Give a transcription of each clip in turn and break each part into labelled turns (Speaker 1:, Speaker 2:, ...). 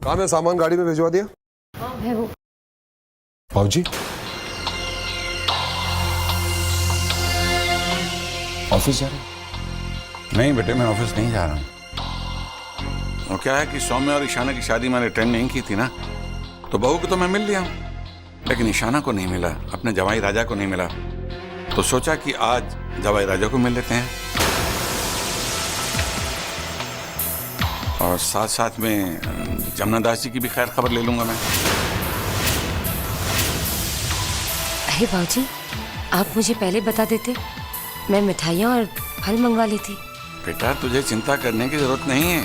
Speaker 1: काम है, सामान गाड़ी में भिजवा दिया?
Speaker 2: है वो।
Speaker 1: बाबूजी ऑफिस जा रहे हैं?
Speaker 3: नहीं बेटे, मैं ऑफिस नहीं जा रहा हूँ। और क्या है कि सौम्य और ईशाना की शादी मैंने अटेंड नहीं की थी ना, तो बहू को तो मैं मिल लिया हूँ, लेकिन ईशाना को नहीं मिला, अपने जवाई राजा को नहीं मिला। तो सोचा कि आज जवाई राजा को मिल लेते हैं और साथ साथ में जमुना दास जी की भी खैर खबर ले लूंगा मैं।
Speaker 2: अरे बाबूजी, आप मुझे पहले बता देते, मैं मिठाइयाँ और फल मंगवा लेती।
Speaker 3: बेटा, तुझे चिंता करने की जरूरत नहीं है।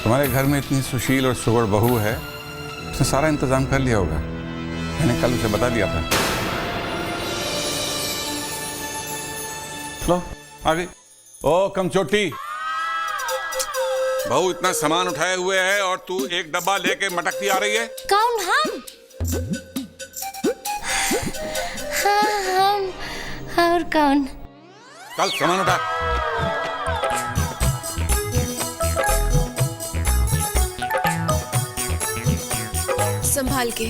Speaker 3: तुम्हारे घर में इतनी सुशील और सुगढ़ बहू है, उसने सारा इंतजाम कर लिया होगा। मैंने कल उसे बता दिया था। लो आ गई। ओ कम चोटी, बहू इतना सामान उठाए हुए है और तू एक डब्बा लेके मटकती आ रही है।
Speaker 4: कौन? हम? हाँ हम। और कौन?
Speaker 3: चल सामान उठा।
Speaker 5: संभाल के।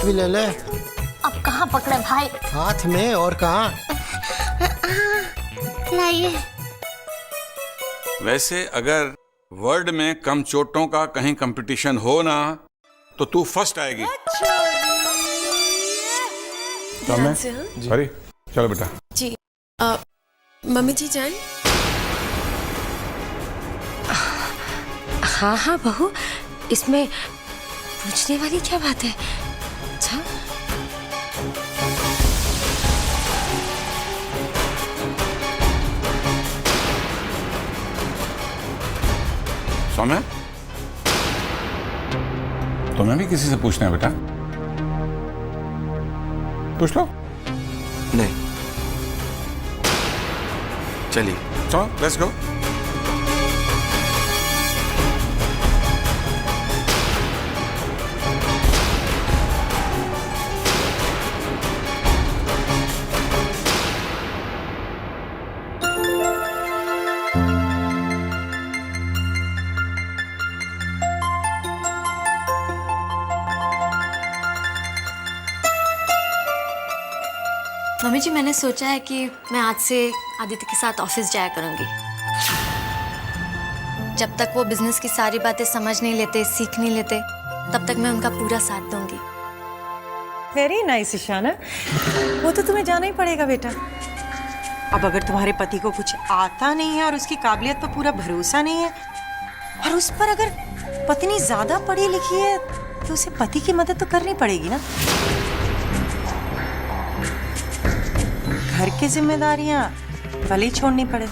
Speaker 6: भी ले ले।
Speaker 4: अब कहाँ पकड़े भाई?
Speaker 6: हाथ में और कहाँ?
Speaker 4: लाइए।
Speaker 3: वैसे अगर वर्ल्ड में कम चोटों का कहीं कंपटीशन हो ना, तो तू फर्स्ट आएगी।
Speaker 5: ध्यान से, हाँ?
Speaker 3: सॉरी, चलो बेटा।
Speaker 5: जी मम्मी जी जाएं?
Speaker 2: हाँ हाँ बहू, इसमें पूछने वाली क्या बात है? अच्छा
Speaker 3: सौम्या, तुम्हें भी किसी से पूछना है बेटा? पूछ लो।
Speaker 7: नहीं, चलिए।
Speaker 3: चलो लेट्स गो।
Speaker 4: मम्मी जी, मैंने सोचा है कि मैं आज से आदित्य के साथ ऑफिस जाया करूंगी। जब तक वो बिजनेस की सारी बातें समझ नहीं लेते, सीख नहीं लेते, तब तक मैं उनका पूरा साथ दूंगी।
Speaker 8: वेरी नाइस ईशाना, वो तो तुम्हें जाना ही पड़ेगा बेटा। अब अगर तुम्हारे पति को कुछ आता नहीं है और उसकी काबिलियत पर पूरा भरोसा नहीं है, और उस पर अगर पत्नी ज्यादा पढ़ी लिखी है, तो उसे पति की मदद तो करनी पड़ेगी ना। घर की जिम्मेदारियां भले ही छोड़नी पड़े।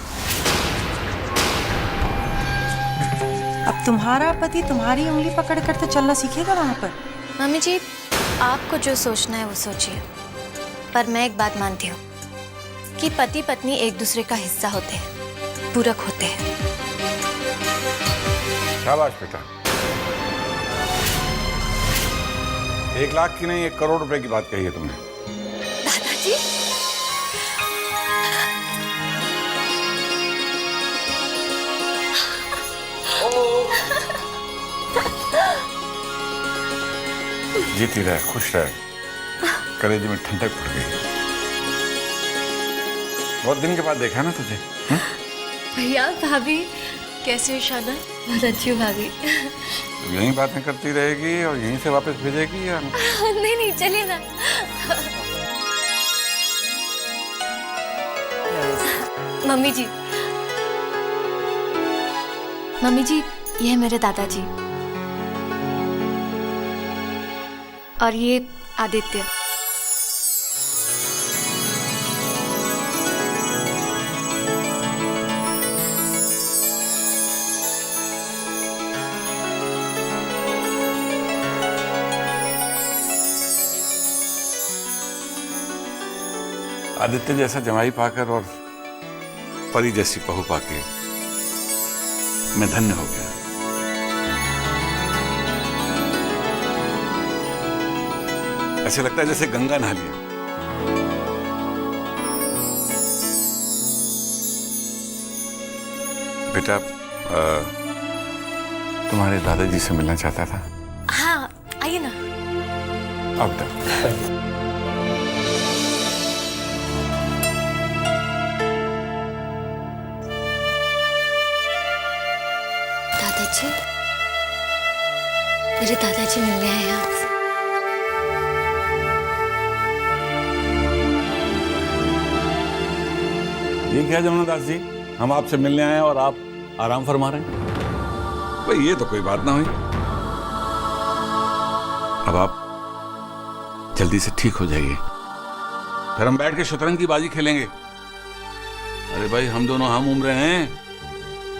Speaker 8: अब तुम्हारा पति तुम्हारी उंगली पकड़कर तो चलना सीखेगा वहां पर।
Speaker 4: मम्मी जी, आपको जो सोचना है वो सोचिए, पर मैं एक बात मानती हूँ कि पति पत्नी एक दूसरे का हिस्सा होते हैं, पूरक होते हैं।
Speaker 3: शाबाश बेटा। 1 लाख की नहीं, 1 करोड़ रुपए की बात कही है तुमने।
Speaker 4: दादाजी,
Speaker 3: जीती रहे, खुश रहे, कलेजे में ठंडक पड़ गई। बहुत दिन के बाद देखा ना तुझे।
Speaker 5: भैया भाभी कैसे हो? ईशाना?
Speaker 4: बहुत अच्छी हूँ भाभी।
Speaker 3: तू यहीं बातें करती रहेगी और यहीं से वापस भेजेगी या?
Speaker 4: नहीं नहीं, चलिए ना। मम्मी जी, मम्मी जी, ये है मेरे दादाजी और ये आदित्य।
Speaker 3: आदित्य जैसा जमाई पाकर और परी जैसी बहू पाके मैं धन्य हो गया। ऐसे लगता है जैसे गंगा नहा लिया। बेटा तुम्हारे दादाजी से मिलना चाहता था।
Speaker 4: हाँ आइए ना।
Speaker 3: अब तक
Speaker 4: दादाजी, मेरे दादाजी मिलने आए हैं आपसे।
Speaker 3: ये क्या जमुना दास जी, हम आपसे मिलने आए हैं और आप आराम फरमा रहे हैं? भाई ये तो कोई बात ना हुई। अब आप जल्दी से ठीक हो जाइए, फिर हम बैठ के शतरंज की बाजी खेलेंगे। अरे भाई हम दोनों हम उम्र हैं,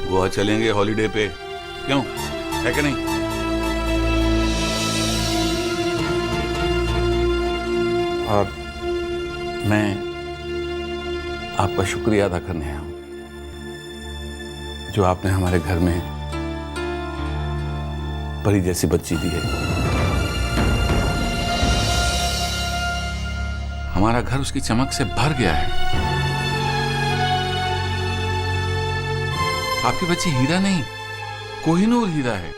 Speaker 3: गोवा चलेंगे हॉलीडे पे, क्यों है कि नहीं? और मैं आपका शुक्रिया अदा करने आया हूं, जो आपने हमारे घर में परी जैसी बच्ची दी है। हमारा घर उसकी चमक से भर गया है। आपकी बच्ची हीरा नहीं, कोहिनूर हीरा है।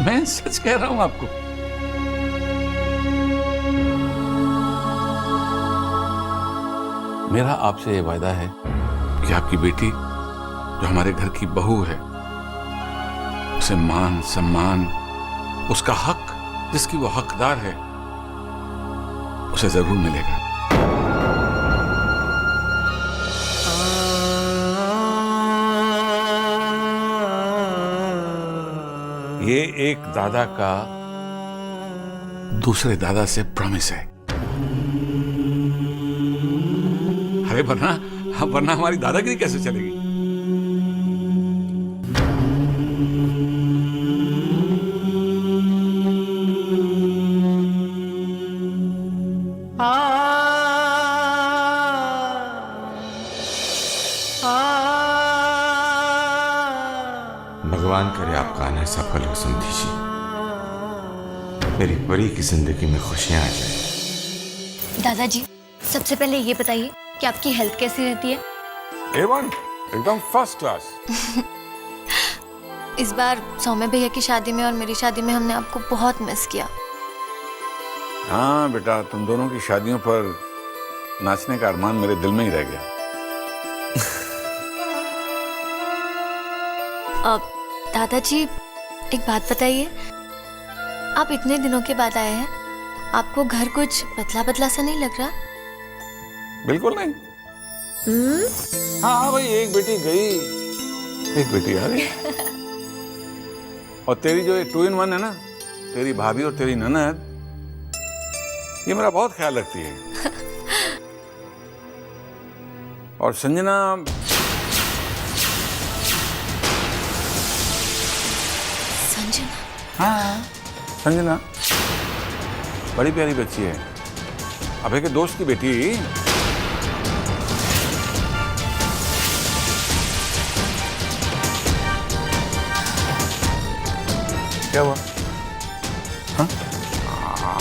Speaker 3: मैं सच कह रहा हूं आपको। मेरा आपसे ये वायदा है कि आपकी बेटी, जो हमारे घर की बहू है, उसे मान सम्मान, उसका हक जिसकी वो हकदार है, उसे जरूर मिलेगा। ये एक दादा का दूसरे दादा से प्रॉमिस है। अरे वरना हमारी दादागिरी कैसे चलेगी?
Speaker 7: भगवान करे आपका आना सफल हो समधी जी, मेरी परी की जिंदगी में खुशियां आ जाए।
Speaker 4: दादाजी, सबसे पहले ये बताइए कि आपकी हेल्थ कैसी रहती है?
Speaker 3: A1, एकदम फर्स्ट क्लास।
Speaker 4: इस बार सौम्य भैया की शादी में और मेरी शादी में हमने आपको बहुत मिस किया।
Speaker 3: हाँ बेटा, तुम दोनों की शादियों पर नाचने का अरमान मेरे दिल में ही रह गया।
Speaker 4: अब दादाजी एक बात बताइए, आप इतने दिनों के बाद आए हैं, आपको घर कुछ बदला बदला सा नहीं लग रहा?
Speaker 3: बिल्कुल नहीं। हाँ भाई, एक बेटी गई, एक बेटी आ गई। और तेरी जो 2 in 1 है ना, तेरी भाभी और तेरी ननद, ये मेरा बहुत ख्याल रखती है। और संजना, हाँ संजना बड़ी प्यारी बच्ची है, अभय के दोस्त की बेटी। क्या हुआ? हाँ?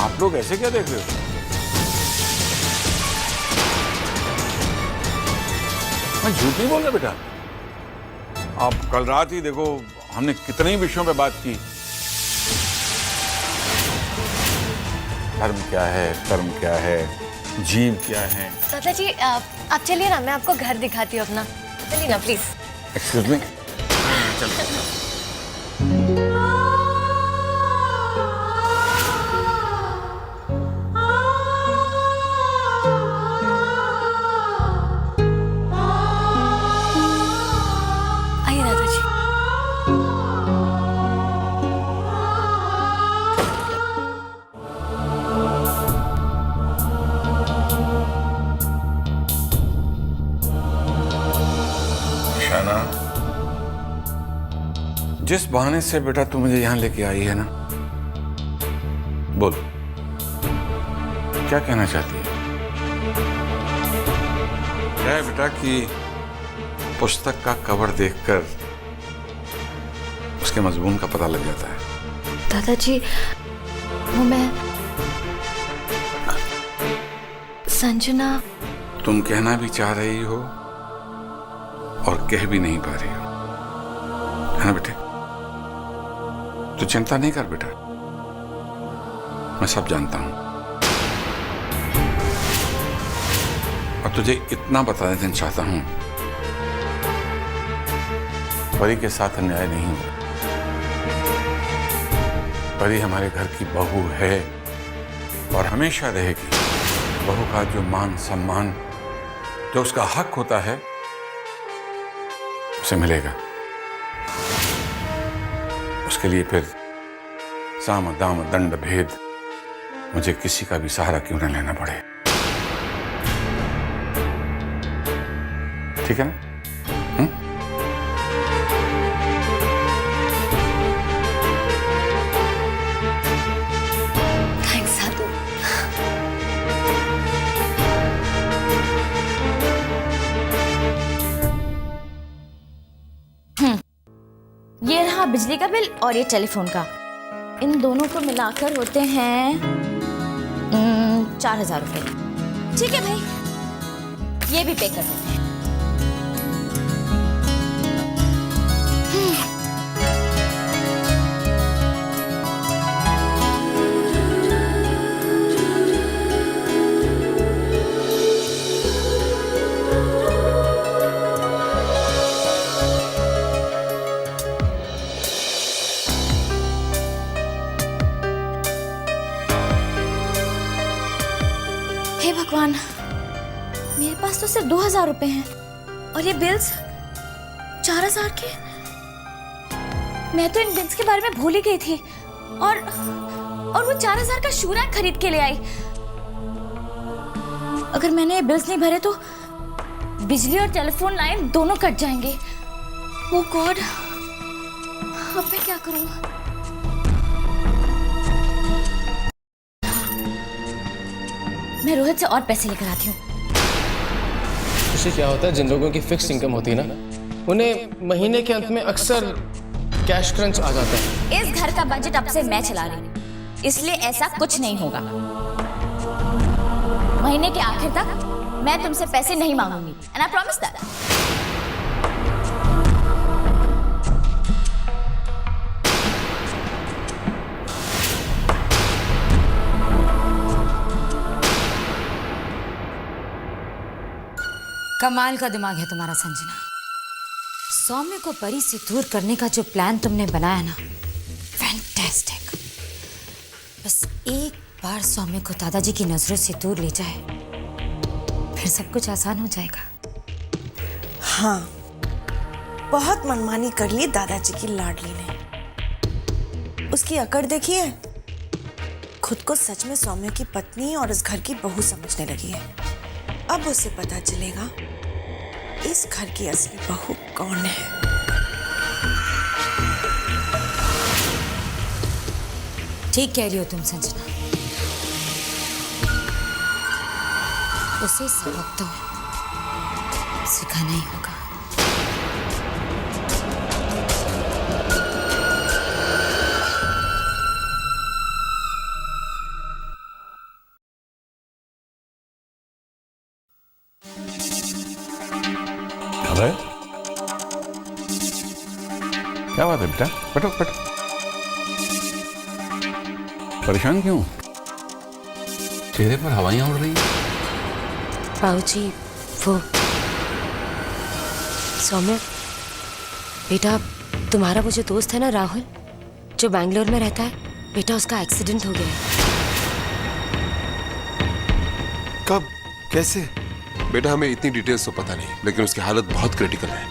Speaker 3: आप लोग ऐसे क्या देख रहे हो? मैं झूठ नहीं बोल रहा बेटा। आप कल रात ही देखो, हमने कितने विषयों पे बात की। धर्म क्या है, कर्म क्या है, जीव क्या है।
Speaker 4: दादाजी आप चलिए ना, मैं आपको घर दिखाती हूँ अपना। चलिए ना प्लीज।
Speaker 3: Excuse me.
Speaker 4: आइए दादाजी।
Speaker 3: शाना, जिस बहाने से बेटा तू मुझे यहां लेके आई है ना, बोल क्या कहना चाहती है? क्या है बेटा कि पुस्तक का कवर देखकर उसके मजमून का पता लग जाता है।
Speaker 4: दादाजी, वो मैं संजना।
Speaker 3: तुम कहना भी चाह रही हो और कह भी नहीं पा रही हो, है ना बेटे? तू चिंता नहीं कर बेटा, मैं सब जानता हूं। और तुझे इतना बता देना चाहता हूं, परी के साथ अन्याय नहीं हुआ। परी हमारे घर की बहू है और हमेशा रहेगी। बहू का जो मान सम्मान, जो उसका हक होता है, उसे मिलेगा। उसके लिए फिर साम दाम दंड भेद मुझे किसी का भी सहारा क्यों न लेना पड़े। ठीक है ना?
Speaker 4: थैंक्स साधु।
Speaker 9: ये रहा बिजली का बिल और ये टेलीफोन का। इन दोनों को मिलाकर होते हैं 4,000 रुपये। ठीक है भाई, ये भी पे कर देते हैं। हे भगवान, मेरे पास तो सिर्फ 2,000 रुपए हैं और ये बिल्स 4,000 के। मैं तो इन बिल्स के बारे में भूल ही गई थी और वो 4,000 का शू रैक खरीद के ले आई। अगर मैंने ये बिल्स नहीं भरे तो बिजली और टेलीफोन लाइन दोनों कट जाएंगे। ओह गॉड, अब मैं क्या करूं? मैं रोहित से और पैसे लेकर आती हूँ।
Speaker 10: उससे क्या होता है, जिन लोगों की फिक्स इनकम होती है ना, उन्हें महीने के अंत में अक्सर कैश क्रंच आ जाता है।
Speaker 9: इस घर का बजट अब से मैं चला रही हूँ, इसलिए ऐसा कुछ नहीं होगा। महीने के आखिर तक मैं तुमसे पैसे नहीं मांगूंगी, एंड आई प्रॉमिस दैट।
Speaker 2: कमाल का दिमाग है तुम्हारा संजना। सौम्य को परी से दूर करने का जो प्लान तुमने बनाया ना, फैंटास्टिक। बस एक बार सौम्य को दादाजी की नजरों से दूर ले जाए, फिर सब कुछ आसान हो जाएगा।
Speaker 8: हाँ, बहुत मनमानी कर ली दादाजी की लाडली ने। उसकी अकड़ देखी है, खुद को सच में सौम्य की पत्नी और इस घर की बहू समझने लगी है। अब उसे पता चलेगा इस घर की असली बहू कौन है।
Speaker 2: ठीक कह रही हो तुम संजना। उसे सबक तो सिखाना ही होगा।
Speaker 3: क्या बात है बेटा? बैठो बैठो। परेशान क्यों? चेहरे पर हवाइयां उड़ रही हैं।
Speaker 2: बाबूजी, वो सौम्य बेटा, तुम्हारा वो जो दोस्त है ना राहुल, जो बैंगलोर में रहता है, बेटा उसका एक्सीडेंट हो गया है।
Speaker 1: कब, कैसे? बेटा हमें इतनी डिटेल्स तो पता नहीं, लेकिन उसकी हालत बहुत क्रिटिकल है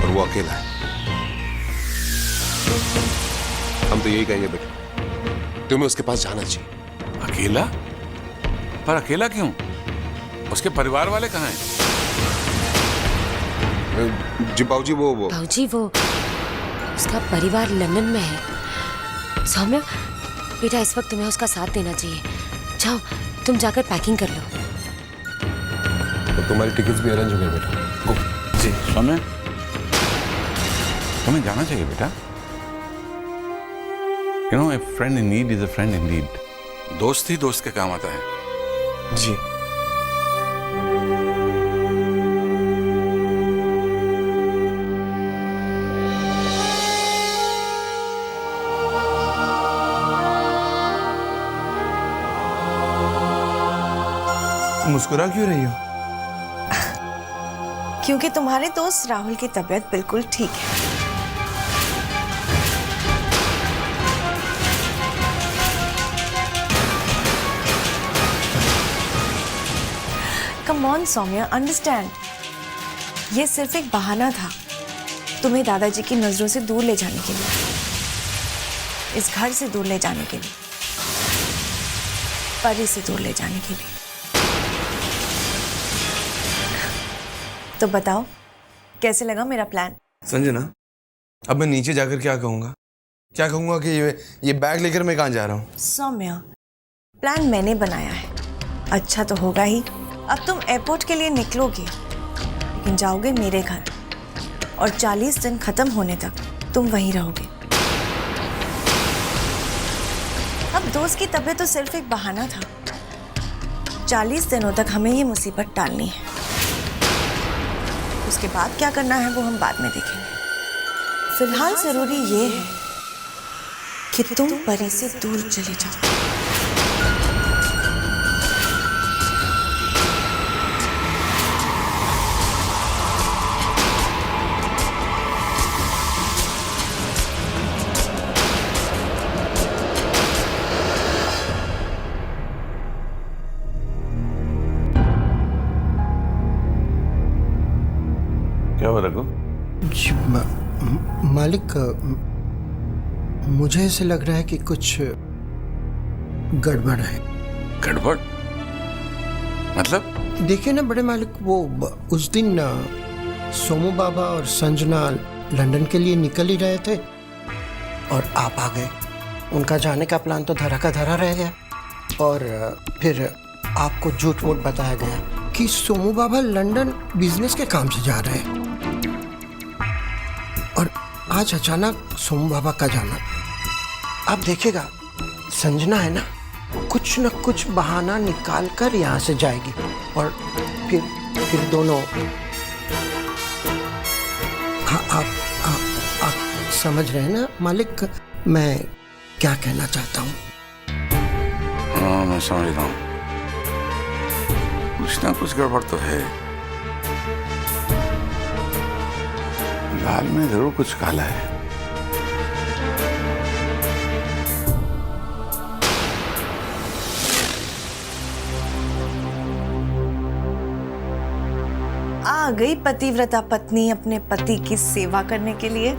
Speaker 1: और वो अकेला है। हम तो यही कहेंगे बेटा, तुम्हें उसके पास जाना चाहिए।
Speaker 3: अकेला? पर अकेला क्यों? उसके परिवार वाले कहाँ हैं?
Speaker 1: जी बाबूजी, वो
Speaker 2: बाबूजी, वो उसका परिवार लंदन में है। सौम्य बेटा, इस वक्त तुम्हें उसका साथ देना चाहिए। जाओ, तुम जाकर पैकिंग कर लो।
Speaker 1: तो तुम्हारी टिकट्स भी अरेंज हो गए बेटा। गो।
Speaker 3: जी सौम्य, तुम्हें जाना चाहिए बेटा। You know, a friend in need is a friend indeed. दोस्त ही दोस्त के काम आता है।
Speaker 1: जी।
Speaker 11: मुस्कुरा क्यों रही हो?
Speaker 8: क्योंकि तुम्हारे दोस्त राहुल की तबीयत बिल्कुल ठीक है। Come on Saumya, understand. ये सिर्फ एक बहाना था तुम्हें दादाजी की नजरों से दूर ले जाने के लिए, इस घर से दूर ले जाने के लिए, परी से दूर ले जाने के लिए। तो बताओ कैसे लगा मेरा प्लान?
Speaker 11: संजना, अब मैं नीचे जाकर क्या कहूँगा? क्या कहूँगा कि ये बैग लेकर मैं कहाँ जा रहा हूँ?
Speaker 8: सौम्या, प्लान मैंने बनाया है, अच्छा तो होगा ही। अब तुम एयरपोर्ट के लिए निकलोगे, लेकिन जाओगे मेरे घर, और 40 दिन खत्म होने तक तुम वहीं रहोगे। अब दोस्त की तबीयत तो सिर्फ एक बहाना था। 40 दिनों तक हमें ये मुसीबत टालनी है। उसके बाद क्या करना है वो हम बाद में देखेंगे। फिलहाल जरूरी ये है कि तुम परी से दूर चले जाओ।
Speaker 3: क्या हुआ रघु?
Speaker 6: मालिक, मुझे ऐसे लग रहा है कि कुछ गड़बड़ है।
Speaker 3: गड़बड़ मतलब?
Speaker 6: देखिए ना बड़े मालिक, वो उस दिन सोमू बाबा और संजना लंदन के लिए निकल ही रहे थे और आप आ गए। उनका जाने का प्लान तो धरा का धरा रह गया, और फिर आपको झूठ मूठ बताया गया कि सोमू बाबा लंदन बिजनेस के काम से जा रहे हैं, और आज अचानक सोमू बाबा का जाना। आप देखिएगा, संजना है ना, कुछ न कुछ बहाना निकाल कर यहाँ से जाएगी, और फिर दोनों। हाँ, आप समझ रहे हैं ना मालिक मैं क्या कहना चाहता हूँ?
Speaker 3: हाँ, मैं समझ रहा हूँ। कुछ ना कुछ गड़बड़ तो है। दाल में जरूर कुछ काला है।
Speaker 8: आ गई पतिव्रता पत्नी अपने पति की सेवा करने के लिए,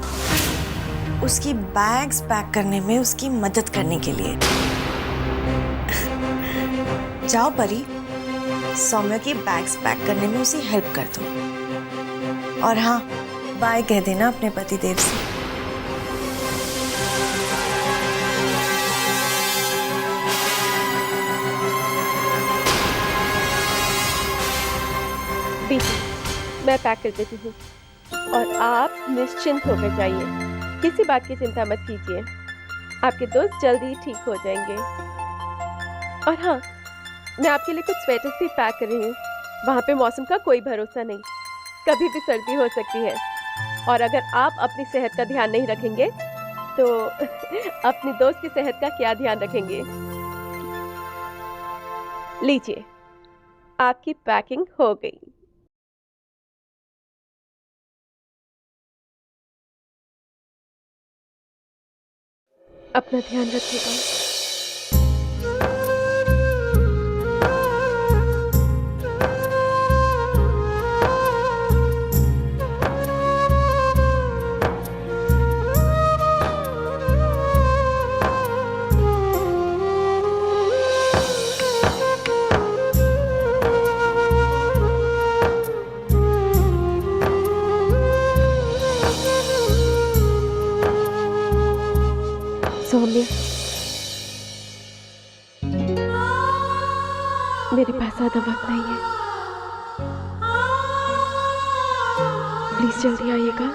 Speaker 8: उसकी बैग्स पैक करने में उसकी मदद करने के लिए। जाओ परी, सौम्या की बैग्स पैक करने में उसे हेल्प कर दो, और हाँ, बाय कह देना अपने पति देव से।
Speaker 12: दीदी, मैं पैक कर देती हूँ, और आप निश्चिंत होकर जाइए। किसी बात की चिंता मत कीजिए, आपके दोस्त जल्दी ही ठीक हो जाएंगे। और हाँ, मैं आपके लिए कुछ स्वेटर्स भी पैक कर रही हूँ। वहाँ पे मौसम का कोई भरोसा नहीं, कभी भी सर्दी हो सकती है, और अगर आप अपनी सेहत का ध्यान नहीं रखेंगे तो अपनी दोस्त की सेहत का क्या ध्यान रखेंगे? लीजिए, आपकी पैकिंग हो गई। अपना ध्यान रखिएगा। सौम्या, मेरे पास ज़्यादा वक्त नहीं है, प्लीज जल्दी आइएगा।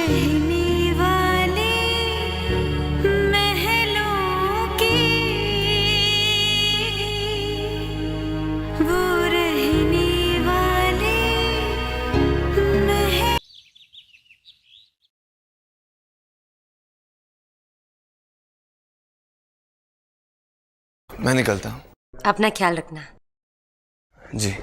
Speaker 9: रहने वाले महलों की, वो रहने वाले महल।
Speaker 11: मैं निकलता हूँ।
Speaker 8: अपना ख्याल रखना।
Speaker 11: जी।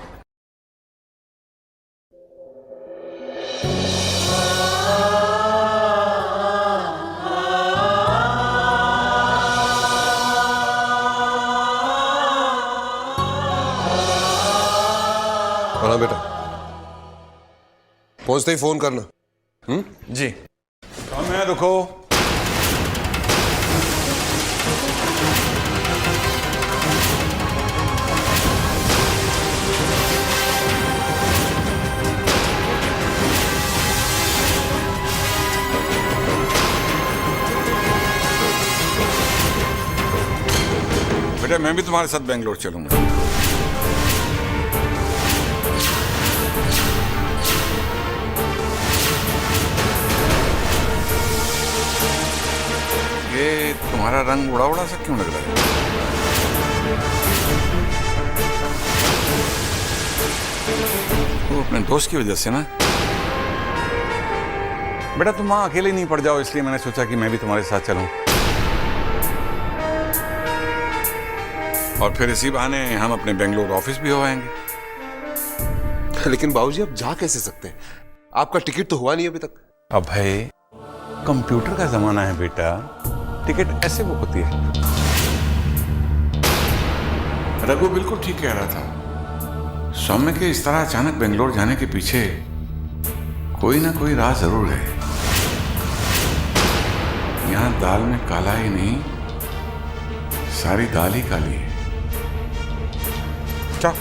Speaker 1: हाँ बेटा, पहुंचते ही फोन करना।
Speaker 11: जी।
Speaker 3: सौम्या रुको। बेटा मैं भी तुम्हारे साथ बेंगलोर चलूंगा। ये तुम्हारा रंग उड़ा उड़ा सा क्यों लग रहा है? वो अपने दोस्त की वजह से ना। बेटा तुम वहां अकेले नहीं पड़ जाओ, इसलिए मैंने सोचा कि मैं भी तुम्हारे साथ चलूं। और फिर इसी बहाने हम अपने बेंगलोर ऑफिस भी हो आएंगे।
Speaker 1: लेकिन बाबूजी आप जा कैसे सकते हैं? आपका टिकट तो हुआ नहीं अभी तक।
Speaker 3: अब भाई कंप्यूटर का जमाना है बेटा, टिकट ऐसे बुक होती है। रघु बिल्कुल ठीक कह रहा था। सौम्य के इस तरह अचानक बेंगलोर जाने के पीछे कोई ना कोई राज जरूर है। यहां दाल में काला ही नहीं, सारी दाल ही काली है। चलो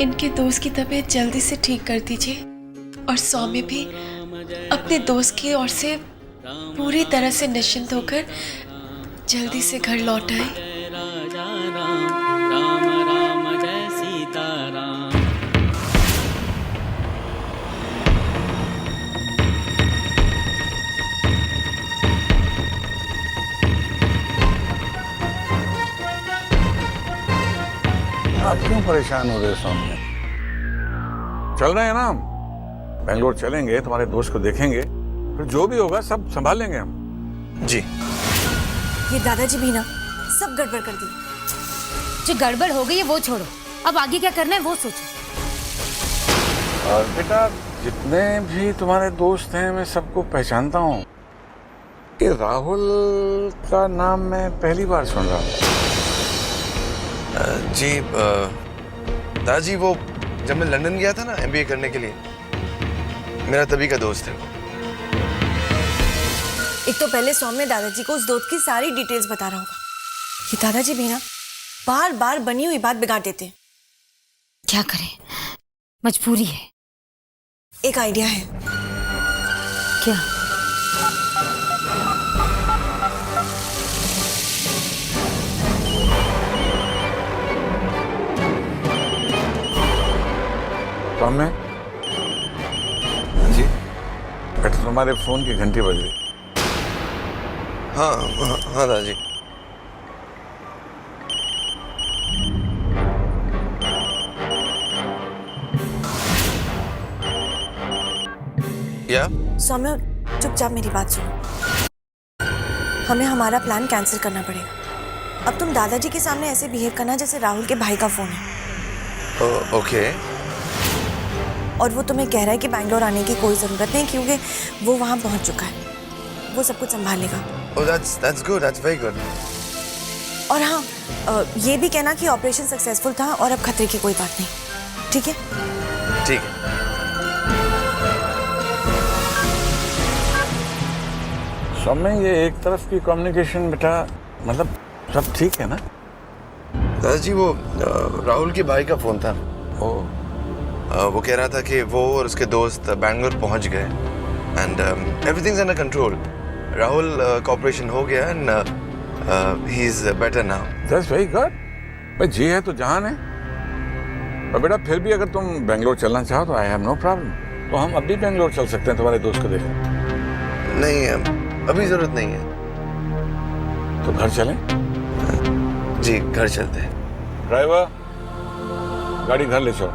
Speaker 12: इनके दोस्त की तबीयत जल्दी से ठीक कर दीजिए और सौम्य भी अपने दोस्त की ओर से पूरी तरह से निश्चिंत होकर जल्दी से घर लौट आए।
Speaker 3: आप क्यों परेशान हो रहे हो सौम्य? चल रहे हैं ना हम, बेंगलोर चलेंगे, तुम्हारे दोस्त को देखेंगे, फिर जो भी होगा सब संभाल लेंगे हम।
Speaker 11: जी।
Speaker 9: ये दादाजी भी ना सब गड़बड़ कर दी।
Speaker 2: जो गड़बड़ हो गई है वो छोड़ो, अब आगे क्या करना है वो सोचो।
Speaker 3: और बेटा जितने भी तुम्हारे दोस्त हैं मैं सबको पहचानता हूँ। कि राहुल का नाम मैं पहली बार सुन रहा हूँ।
Speaker 11: जी दादाजी, वो जब मैं लंदन गया था ना MBA करने के लिए, मेरा तभी का दोस्त है।
Speaker 9: एक तो पहले सौम्य दादाजी को उस दोस्त की सारी डिटेल्स बता रहा होगा। ये दादाजी भी ना बार बार बनी हुई बात बिगाड़ देते हैं।
Speaker 2: क्या करें, मजबूरी है।
Speaker 9: एक आइडिया है।
Speaker 2: क्या?
Speaker 3: सौम्य जी, बेटा तुम्हारे फोन की घंटी बज रही।
Speaker 11: हाँ हाँ दादाजी। या
Speaker 9: सौम्य चुपचाप मेरी बात सुनो। हमें हमारा प्लान कैंसिल करना पड़ेगा। अब तुम दादाजी के सामने ऐसे बिहेव करना जैसे राहुल के भाई का फोन है।
Speaker 11: ओके।
Speaker 9: और वो तुम्हें कह रहा है कि बैंगलोर आने की कोई ज़रूरत नहीं क्योंकि वो वहाँ पहुँच चुका है, वो सब कुछ संभालेगा।
Speaker 11: Oh, that's good, that's very good.
Speaker 9: और हाँ, ये भी कहना कि ऑपरेशन सक्सेसफुल था और अब खतरे की कोई बात नहीं। ठीक है?
Speaker 11: ठीक है।
Speaker 3: सौम्य ये एक तरफ की कम्युनिकेशन बेटा, मतलब सब ठीक है ना?
Speaker 11: दादाजी वो राहुल के भाई का फोन था। वो कह रहा था कि वो और उसके दोस्त बैंगलोर पहुंच गए and everything's under control. Rahul का ऑपरेशन हो गया and he is better now.
Speaker 3: That's very good. भाई जी है तो जहान है। पर बेटा फिर भी अगर तुम बेंगलोर चलना चाहो तो आई हैव नो प्रॉब्लम। तो हम अभी बेंगलोर चल सकते हैं तुम्हारे दोस्त को देखने।
Speaker 11: नहीं अभी जरूरत नहीं है।
Speaker 3: तो घर चलें?
Speaker 11: जी घर चलते हैं।
Speaker 3: ड्राइवर गाड़ी घर ले चलो।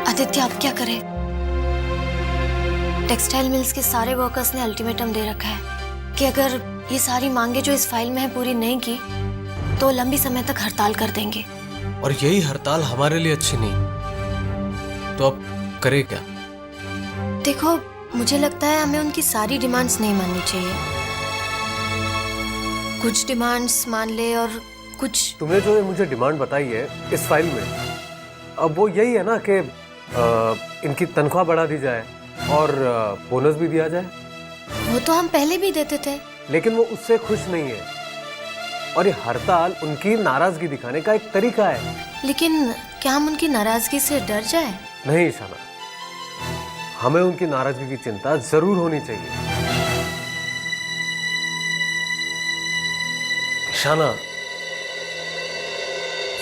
Speaker 4: आदित्य आप क्या करें? टेक्सटाइल मिल्स के सारे वर्कर्स ने अल्टीमेटम दे रखा है कि अगर ये सारी मांगे जो इस फाइल में है पूरी नहीं की तो लंबी समय तक हड़ताल कर देंगे।
Speaker 10: और यही हड़ताल हमारे लिए अच्छी नहीं, तो अब करे क्या?
Speaker 4: देखो मुझे लगता है हमें उनकी सारी डिमांड्स नहीं माननी चाहिए। कुछ डिमांड्स मान ले और कुछ।
Speaker 13: तुमने जो मुझे डिमांड बताई है इस फाइल में, अब वो यही है ना कि इनकी तनख्वाह बढ़ा दी जाए और बोनस भी दिया जाए।
Speaker 4: वो तो हम पहले भी देते थे।
Speaker 13: लेकिन वो उससे खुश नहीं है और ये हड़ताल उनकी नाराजगी दिखाने का एक तरीका है।
Speaker 4: लेकिन क्या हम उनकी नाराजगी से डर जाए?
Speaker 13: नहीं ईशाना, हमें उनकी नाराजगी की चिंता जरूर होनी चाहिए। ईशाना,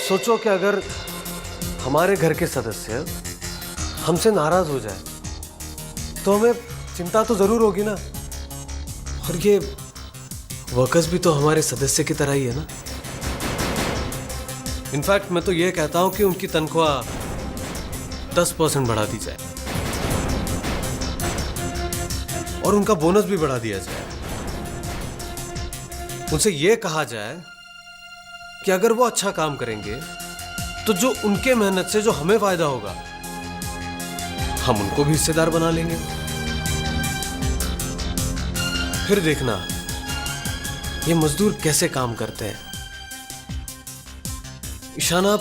Speaker 13: सोचो कि अगर हमारे घर के सदस्य हमसे नाराज हो जाए तो हमें चिंता तो जरूर होगी ना। और ये वर्कर्स भी तो हमारे सदस्य की तरह ही है ना। इनफैक्ट मैं तो ये कहता हूं कि उनकी तनख्वाह 10% बढ़ा दी जाए और उनका बोनस भी बढ़ा दिया जाए। उनसे ये कहा जाए कि अगर वो अच्छा काम करेंगे तो जो उनके मेहनत से जो हमें फायदा होगा हम उनको भी हिस्सेदार बना लेंगे। फिर देखना ये मजदूर कैसे काम करते हैं। ईशाना,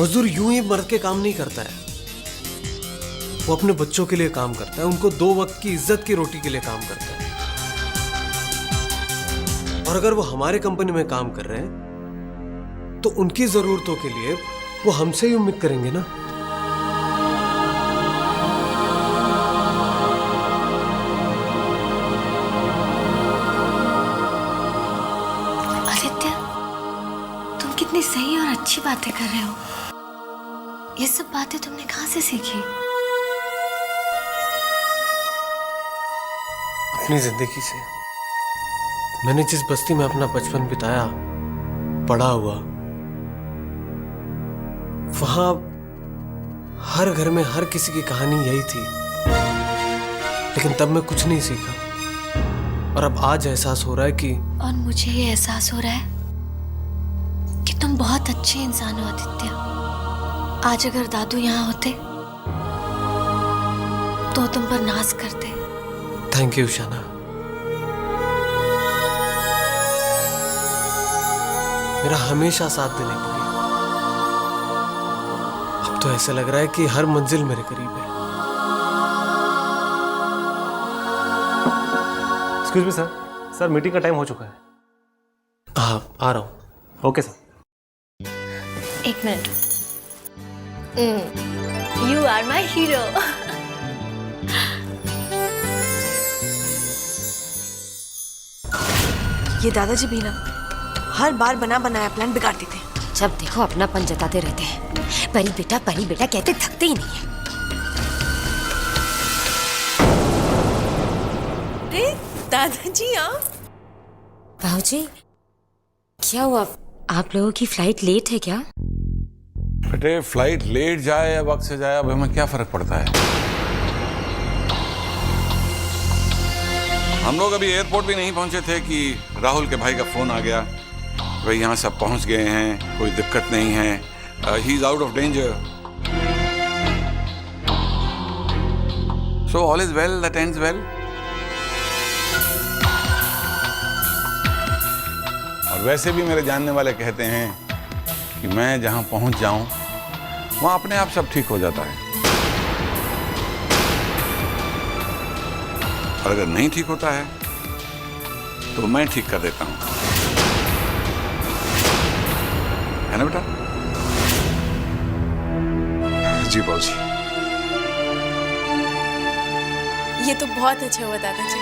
Speaker 13: मजदूर यूं ही मर्द के काम नहीं करता है, वो अपने बच्चों के लिए काम करता है, उनको 2 वक्त की इज्जत की रोटी के लिए काम करता है। और अगर वो हमारे कंपनी में काम कर रहे हैं तो उनकी जरूरतों के लिए वो हमसे ही उम्मीद करेंगे ना।
Speaker 4: आदित्य, तुम कितनी सही और अच्छी बातें कर रहे हो। ये सब बातें तुमने कहां से सीखी?
Speaker 13: अपनी जिंदगी से। मैंने जिस बस्ती में अपना बचपन बिताया, पढ़ा हुआ, वहां हर घर में हर किसी की कहानी यही थी। लेकिन तब मैं कुछ नहीं सीखा और अब आज एहसास हो रहा है कि।
Speaker 4: और मुझे ये एहसास हो रहा है कि तुम बहुत अच्छे इंसान हो आदित्य। आज अगर दादू यहाँ होते तो तुम पर नाज करते।
Speaker 13: थैंक यू शाना। मेरा हमेशा साथ देने के लिए। अब तो ऐसा लग रहा है कि हर मंजिल मेरे करीब है। Excuse me sir, sir meeting का टाइम हो चुका है। हाँ आ रहा हूँ। Okay sir.
Speaker 4: 1 minute. You are my hero.
Speaker 5: ये दादाजी भी ना हर बार बना बनाया प्लान बिगाड़ देते हैं।
Speaker 2: जब देखो अपनापन जताते रहते हैं। परी बेटा कहते थकते ही नहीं है।
Speaker 5: अरे दादाजी आप।
Speaker 2: बाबूजी, क्या हुआ? आप लोगों की फ्लाइट लेट है क्या?
Speaker 3: बेटे फ्लाइट लेट जाए या वक्त से जाए अब हमें क्या फर्क पड़ता है। हम लोग अभी एयरपोर्ट भी नहीं पहुंचे थे कि राहुल के भाई का फोन आ गया। भाई यहाँ सब पहुंच गए हैं, कोई दिक्कत नहीं है, he is out of danger, so all is well that ends well. और वैसे भी मेरे जानने वाले कहते हैं कि मैं जहां पहुंच जाऊं वहां अपने आप सब ठीक हो जाता है, और अगर नहीं ठीक होता है तो मैं ठीक कर देता हूँ, है ना बेटा?
Speaker 1: जी बाबूजी।
Speaker 5: ये तो बहुत अच्छा हुआ दादाजी।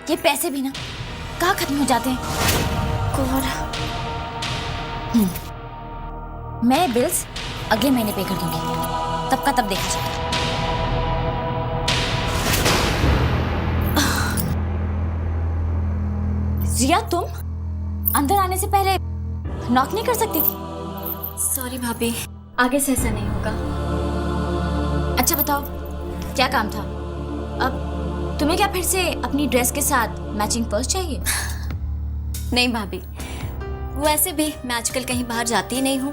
Speaker 9: ये पैसे भी ना कहाँ खत्म हो जाते हैं। गॉड। मैं बिल्स अगले महीने पे कर दूंगी, तब का तब देखा जाएगा। जिया, तुम अंदर आने से पहले नॉक नहीं कर सकती थी?
Speaker 5: सॉरी भाभी, आगे से ऐसा नहीं होगा।
Speaker 9: अच्छा बताओ, क्या काम था? अब तुम्हें क्या फिर से अपनी ड्रेस के साथ मैचिंग पर्स चाहिए?
Speaker 4: नहीं भाभी, वो ऐसे भी मैं आजकल कहीं बाहर जाती ही नहीं हूँ।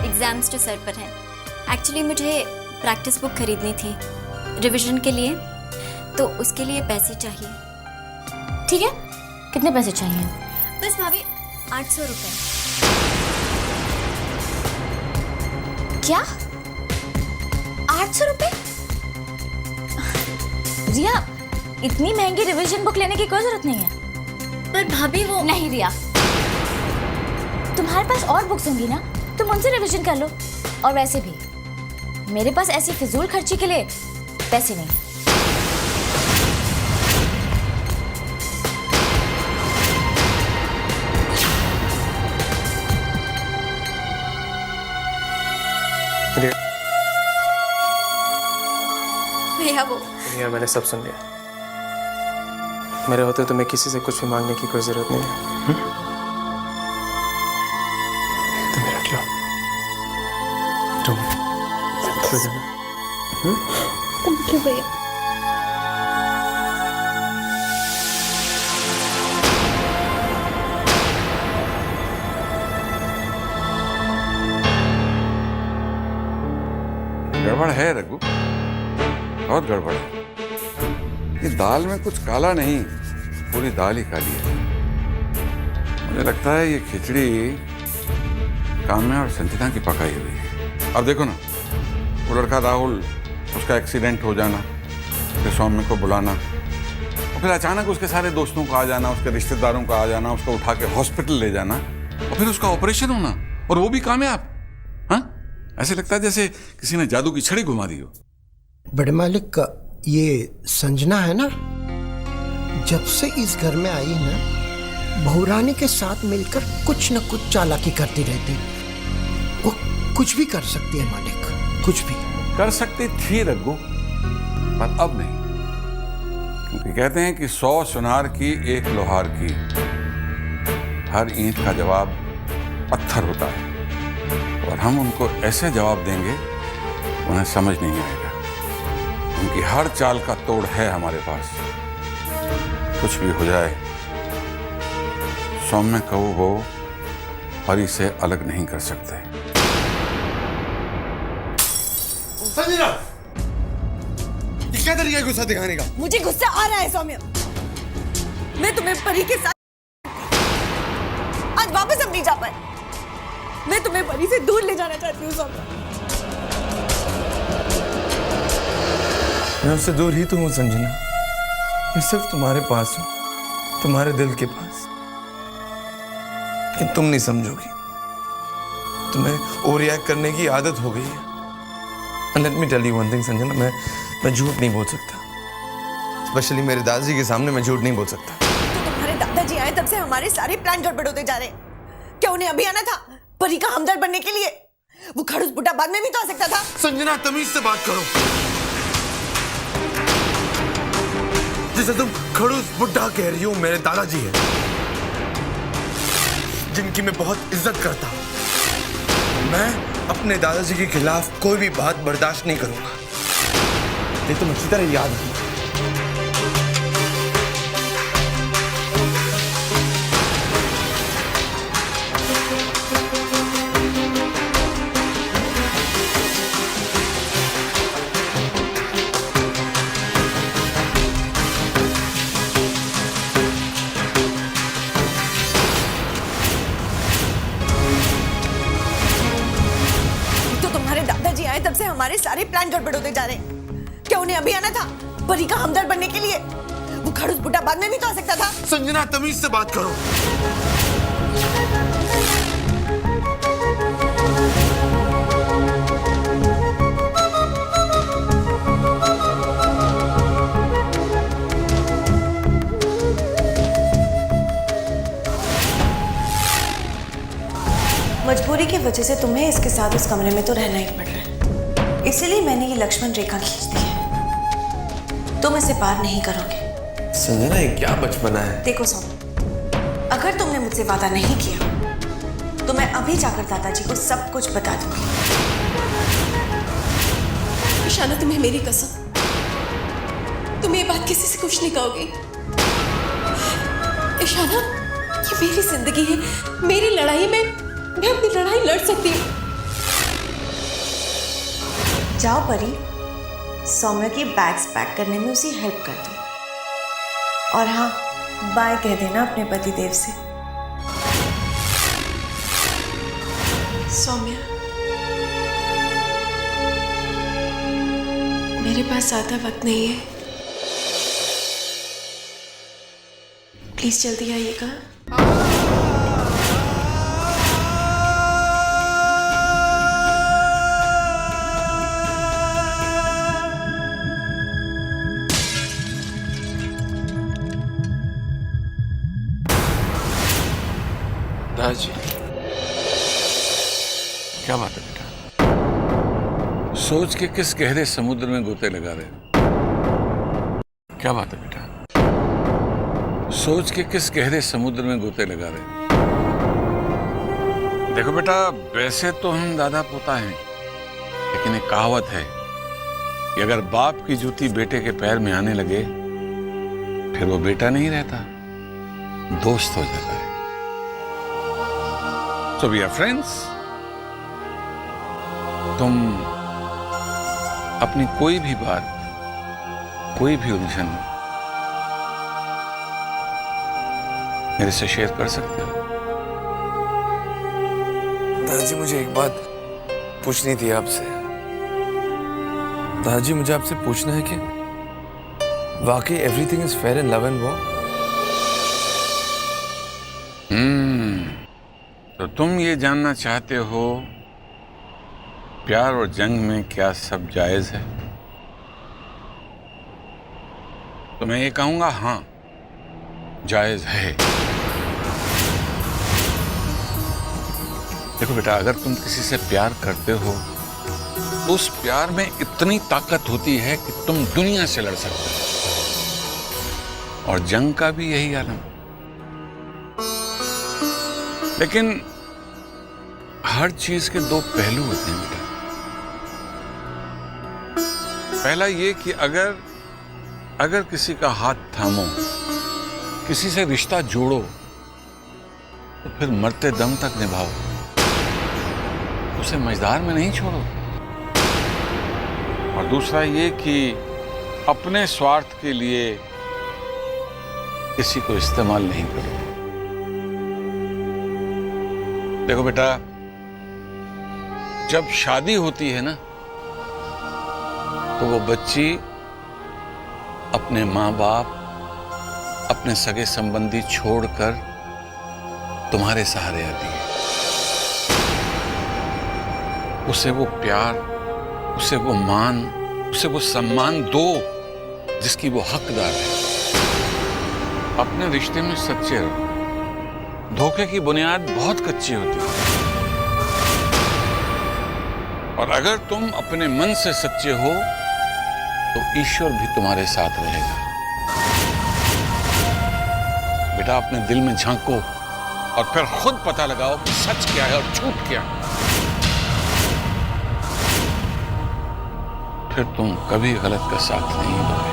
Speaker 4: एग्जाम्स तो सर पर हैं। एक्चुअली मुझे प्रैक्टिस बुक खरीदनी थी रिवीजन के लिए, तो उसके लिए पैसे चाहिए।
Speaker 9: ठीक है, कितने पैसे चाहिए?
Speaker 4: बस भाभी 800 रुपये।
Speaker 9: क्या 800 रुपये? रिया, इतनी महंगी रिवीजन बुक लेने की कोई जरूरत नहीं है।
Speaker 4: पर भाभी वो
Speaker 9: नहीं रिया, तुम्हारे पास और बुक्स होंगी ना, तुम उनसे रिवीजन कर लो। और वैसे भी मेरे पास ऐसी फिजूल खर्ची के लिए पैसे नहीं।
Speaker 4: भैया वो
Speaker 10: भैया, मैंने सब सुन लिया। मेरे होते तुम्हें किसी से कुछ भी मांगने की कोई जरूरत नहीं है। तुम रख लो।
Speaker 5: थैंक यू भैया।
Speaker 3: गड़बड़ है रघु, बहुत गड़बड़ है। ये दाल में कुछ काला नहीं, पूरी दाल ही काली है। मुझे लगता है ये खिचड़ी काम्या और संजना की पकाई हुई है। अब देखो ना, वो लड़का राहुल, उसका एक्सीडेंट हो जाना, फिर सौम्य को बुलाना, और फिर अचानक उसके सारे दोस्तों को आ जाना, उसके रिश्तेदारों को आ जाना, उसको उठा के हॉस्पिटल ले जाना, और फिर उसका ऑपरेशन होना, और वो भी कामयाब। हाँ, ऐसे लगता है जैसे किसी ने जादू की छड़ी घुमा दी हो।
Speaker 6: बड़े मालिक, ये संजना है ना, जब से इस घर में आई ना, बहुरानी के साथ मिलकर कुछ न कुछ चालाकी करती रहती। वो कुछ भी कर सकती है मालिक, कुछ भी
Speaker 3: कर सकती थी रघु, पर अब नहीं। क्योंकि कहते हैं कि 100 सुनार की 1 लोहार की, हर ईंट का जवाब पत्थर होता है, और हम उनको ऐसे जवाब देंगे उन्हें समझ नहीं आएगा। उनकी हर चाल का तोड़ है हमारे पास। कुछ भी हो जाए, सौम्य को वो परी से अलग नहीं कर सकते।
Speaker 11: संजना, ये क्या तरीका है गुस्सा दिखाने का?
Speaker 8: मुझे गुस्सा आ रहा है सौम्य। मैं तुम्हें परी के साथ आज वापस अब नहीं जा पाए। मैं तुम्हें परी से दूर ले जाना चाहती हूँ सौम्य।
Speaker 13: मैं उससे दूर ही तो हूँ संजना। मैं सिर्फ तुम्हारे पास हूँ, तुम्हारे दिल के पास। लेकिन तुम नहीं समझोगी, तुम्हें ओवर रिएक्ट करने की आदत हो गई है। And let me tell you one thing, Sanjana, मैं झूठ नहीं बोल सकता। स्पेशली मेरे दादाजी के सामने मैं झूठ नहीं बोल सकता।
Speaker 8: तो तुम्हारे दादाजी आए तब से हमारे सारे प्लान गड़बड़ होते जा रहे हैं। क्या उन्हें अभी आना था परी का हमदर्द बनने के लिए? वो खड़ूस बुड्ढा बाद में भी तो आ सकता था।
Speaker 11: संजना, तमीज से बात करो। जिसे तुम खड़ूस बुड्ढा कह रही हो, मेरे दादाजी हैं, जिनकी मैं बहुत इज्जत करता हूं। मैं अपने दादाजी के खिलाफ कोई भी बात बर्दाश्त नहीं करूंगा। ये तुम अच्छी तरह याद रखना।
Speaker 14: सारे प्लान गड़बड़ होते जा रहे हैं। क्या उन्हें अभी आना था परी का हमदर्द बनने के लिए? वो खड़ूस बुड्ढा बाद में भी तो आ सकता था।
Speaker 11: संजना तमीज से बात करो।
Speaker 14: मजबूरी की वजह से तुम्हें इसके साथ उस कमरे में तो रहना ही पड़ रहा है, इसलिए मैंने ये लक्ष्मण रेखा खींच दी है। तुम इसे पार नहीं करोगे।
Speaker 11: संजना ये क्या बचपना है?
Speaker 14: देखो सोम, अगर तुमने मुझसे वादा नहीं किया तो मैं अभी जाकर दादाजी को सब कुछ बता दूंगी।
Speaker 5: ईशाना, तुम्हें मेरी कसम, तुम ये बात किसी से कुछ नहीं कहोगे। ईशाना, ये मेरी जिंदगी है, मेरी लड़ाई में मैं अपनी लड़ाई लड़ सकती हूँ।
Speaker 14: जाओ परी, सौम्य की बैग्स पैक करने में उसे हेल्प कर दो। और हाँ, बाय कह देना अपने पतिदेव से।
Speaker 5: सौम्या, मेरे पास ज्यादा वक्त नहीं है, प्लीज जल्दी आइएगा।
Speaker 3: दादाजी, क्या बात है बेटा? सोच के किस गहरे समुद्र में गोते लगा रहे हो? क्या बात है बेटा? सोच के किस गहरे समुद्र में गोते लगा रहे हो? देखो बेटा, वैसे तो हम दादा पोता हैं, लेकिन एक कहावत है कि अगर बाप की जूती बेटे के पैर में आने लगे फिर वो बेटा नहीं रहता, दोस्त हो जाता है। So we are friends. तुम अपनी कोई भी बात, कोई भी उलझन मेरे से शेयर कर सकते हो।
Speaker 11: दादाजी, मुझे एक बात पूछनी थी आपसे। दादाजी, मुझे आपसे पूछना है कि वाकई everything is fair in love and war?
Speaker 3: तो तुम ये जानना चाहते हो प्यार और जंग में क्या सब जायज है? तो मैं ये कहूंगा, हाँ, जायज है। देखो बेटा, अगर तुम किसी से प्यार करते हो तो उस प्यार में इतनी ताकत होती है कि तुम दुनिया से लड़ सकते हो, और जंग का भी यही आलम। लेकिन हर चीज के दो पहलू होते हैं बेटा। पहला ये कि अगर किसी का हाथ थामो, किसी से रिश्ता जोड़ो, तो फिर मरते दम तक निभाओ, उसे मझधार में नहीं छोड़ो। और दूसरा ये कि अपने स्वार्थ के लिए किसी को इस्तेमाल नहीं करो। देखो बेटा, जब शादी होती है ना, तो वो बच्ची अपने माँ बाप, अपने सगे संबंधी छोड़कर तुम्हारे सहारे आती है। उसे वो प्यार, उसे वो मान, उसे वो सम्मान दो जिसकी वो हकदार है। अपने रिश्ते में सच्चे रहो। धोखे की बुनियाद बहुत कच्ची होती है, और अगर तुम अपने मन से सच्चे हो तो ईश्वर भी तुम्हारे साथ रहेगा। बेटा, अपने दिल में झांको और फिर खुद पता लगाओ कि सच क्या है और झूठ क्या है। फिर तुम कभी गलत का साथ नहीं दोगे।